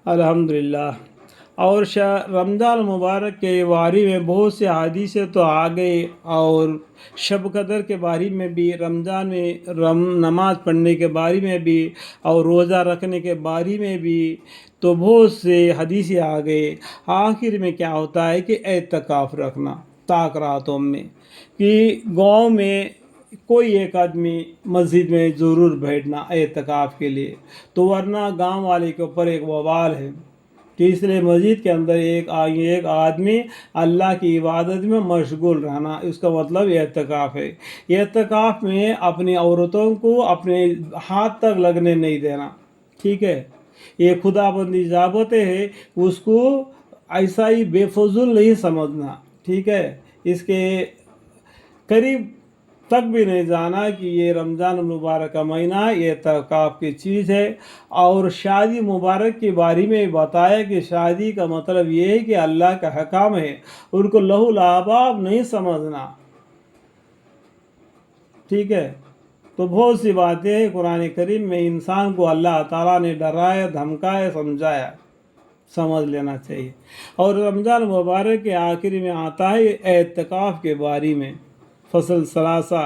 अल्हम्दुलिल्लाह। और रमज़ान मुबारक के बारे में बहुत से हदीसें तो आ गए, और शब कदर के बारे में भी, रमज़ान में नमाज़ पढ़ने के बारे में भी, और रोज़ा रखने के बारे में भी तो बहुत से हदीसें आ गए। आखिर में क्या होता है कि एतकाफ़ रखना ताक रातों में, कि गांव में कोई एक आदमी मस्जिद में ज़रूर बैठना एतकाफ़ के लिए, तो वरना गांव वाले के ऊपर एक वबाल है कि इसलिए मस्जिद के अंदर एक आदमी अल्लाह की इबादत में मशगूल रहना, इसका मतलब एतकाफ़ है। एतकाफ़ में अपनी औरतों को अपने हाथ तक लगने नहीं देना, ठीक है। ये खुदाबंदी ज़ाबतें हैं, उसको ऐसा ही बेफजूल नहीं समझना, ठीक है। इसके करीब तक भी नहीं जाना कि ये रमज़ान मुबारक का महीना ये एतकाफ़ की चीज़ है। और शादी मुबारक के बारे में बताया कि शादी का मतलब ये है कि अल्लाह का हकाम है, उनको लहू लाबाब नहीं समझना, ठीक है। तो बहुत सी बातें हैं कुरान करीम में, इंसान को अल्लाह ताला ने डराया, धमकाया, समझाया, समझ लेना चाहिए। और रमज़ान मुबारक के आखिर में आता है एतकाफ़ के बारे में, फसल सलासा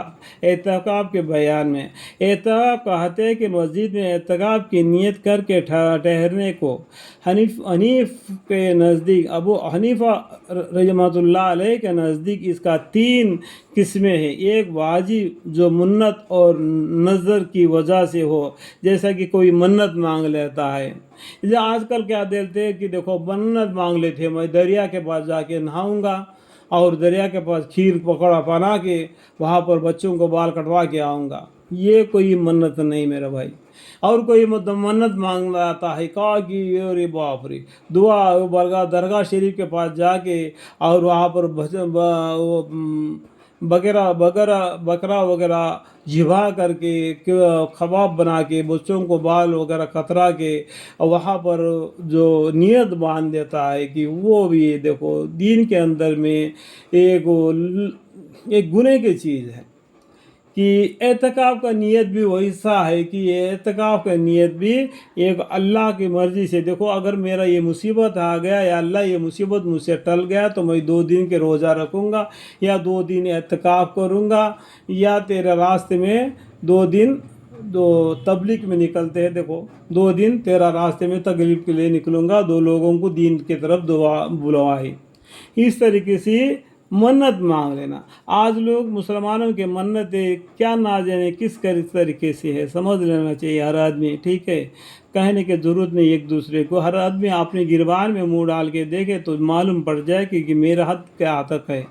एतकाफ़ के बयान में। एतकाफ़ कहते हैं कि मस्जिद में एतकाफ़ की नियत करके ठहरने को। हनीफ के नज़दीक, अबू हनीफ़ा रहमतुल्लाह अलैह के नज़दीक इसका 3 किस्में हैं। एक वाजिब जो मन्नत और नज़र की वजह से हो, जैसा कि कोई मन्नत मांग लेता है। जैसे आजकल क्या देते हैं कि देखो मन्नत मांग लेते हैं, मैं दरिया के पास जाके नहाऊंगा और दरिया के पास खीर पकौड़ा बना के वहाँ पर बच्चों को बाल कटवा के आऊँगा। ये कोई मन्नत नहीं मेरा भाई। और कोई मन्नत मांग आता है कहा कि अरे बाप रे, दुआ दरगाह शरीफ के पास जाके और वहाँ पर बकरा वगैरह जिबा करके कबाब बना के बच्चों को बाल वगैरह कतरा के वहाँ पर जो नियत बांध देता है कि वो भी देखो दीन के अंदर में एक गुने की चीज़ है। कि एतकाफ़ का नियत भी वैसा है कि एतकाफ़ का नियत भी एक अल्लाह की मर्ज़ी से, देखो अगर मेरा ये मुसीबत आ गया या अल्लाह ये मुसीबत मुझसे टल गया तो मैं 2 दिन के रोज़ा रखूँगा या 2 दिन एतकाफ़ करूँगा, या तेरे रास्ते में 2 दिन, दो तबलीग में निकलते हैं, देखो 2 दिन तेरा रास्ते में तकलीफ के लिए निकलूँगा, 2 लोगों को दीन की तरफ दुआ बुलवाई। इस तरीके से मन्नत मांग लेना। आज लोग मुसलमानों के मन्नतें क्या ना जाने किस तरीके से है, समझ लेना चाहिए हर आदमी, ठीक है। कहने की ज़रूरत नहीं एक दूसरे को, हर आदमी अपने गिरबान में मुंह डाल के देखे तो मालूम पड़ जाए कि मेरा हद क्या तक है।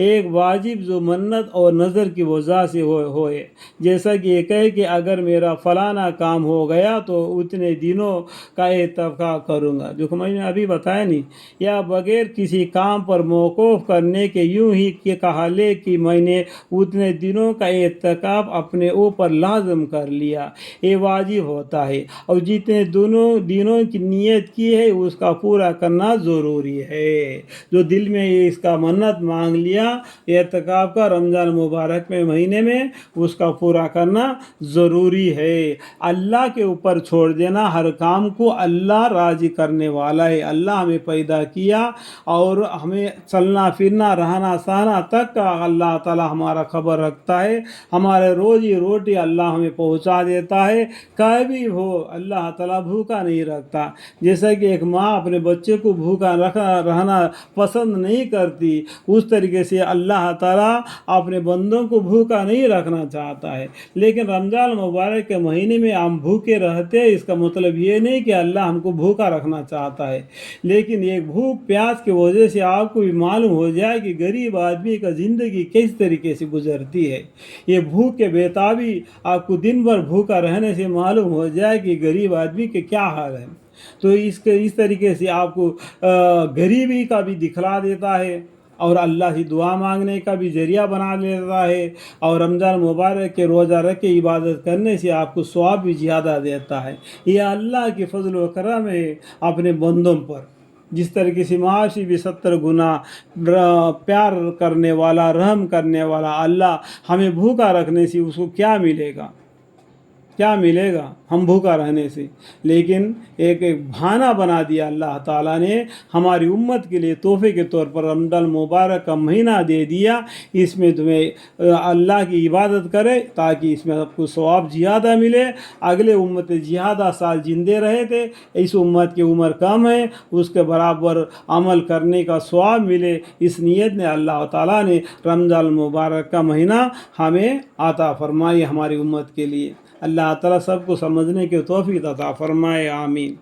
एक वाजिब जो मन्नत और नज़र की वजह से होए, जैसा कि ये कहे कि अगर मेरा फलाना काम हो गया तो उतने दिनों का एतकाफ़ करूँगा, जो मैंने अभी बताया नहीं, या बगैर किसी काम पर मौकूफ़ करने के यूं ही कि कहा ले कि मैंने उतने दिनों का एतकाफ़ अपने ऊपर लाज़म कर लिया, ये वाजिब होता है। और जितने दोनों दिनों की नियत की है उसका पूरा करना ज़रूरी है। जो दिल में इसका मन्नत मांग लिया एतकाफ़ का रमज़ान मुबारक में महीने में, उसका पूरा करना ज़रूरी है। अल्लाह के ऊपर छोड़ देना हर काम को, अल्लाह राज़ी करने वाला है। अल्लाह हमें पैदा किया और हमें चलना फिरना रहना सहना तक का अल्लाह ताला हमारा खबर रखता है। हमारे रोज़ी रोटी अल्लाह हमें पहुंचा देता है। कभी हो अल्लाह ताला भूखा नहीं रखता। जैसा कि एक माँ अपने बच्चे को भूखा रहना पसंद नहीं करती, उस तरीके से अल्लाह ताला अपने बंदों को भूखा नहीं रखना चाहता है। लेकिन रमज़ान मुबारक के महीने में हम भूखे रहते हैं, इसका मतलब ये नहीं कि अल्लाह हमको भूखा रखना चाहता है। लेकिन एक भूख प्यास की वजह से आपको भी मालूम हो जाए कि गरीब आदमी का ज़िंदगी किस तरीके से गुजरती है। ये भूख के बेताबी आपको दिन भर भूखा रहने से मालूम हो जाए कि गरीब आदमी के क्या हाल है। तो इस तरीके से आपको गरीबी का भी दिखला देता है और अल्लाह से दुआ मांगने का भी ज़रिया बना लेता है। और रमज़ान मुबारक के रोज़ा रख के इबादत करने से आपको सवाब भी ज़्यादा देता है। ये अल्लाह के फजल व करम है अपने बंदों पर। जिस तरीके से माशी भी 70 गुना प्यार करने वाला, रहम करने वाला अल्लाह हमें भूखा रखने से उसको क्या मिलेगा। کیا ملے گا ہم بھوکا رہنے سے؟ لیکن ایک بہانہ بنا دیا اللہ تعالیٰ نے ہماری امت کے لیے تحفے کے طور پر رمضان المبارک کا مہینہ دے دیا، اس میں تمہیں اللہ کی عبادت کرے تاکہ اس میں آپ کو ثواب زیادہ ملے۔ اگلے امت زیادہ سال زندے رہے تھے، اس امت کی عمر کم ہے، اس کے برابر عمل کرنے کا ثواب ملے، اس نیت نے اللہ تعالیٰ نے رمضان المبارک کا مہینہ ہمیں عطا فرمائی ہماری امت کے لیے۔ اللہ تعالیٰ سب کو سمجھنے کے توفیق عطا فرمائے، آمین۔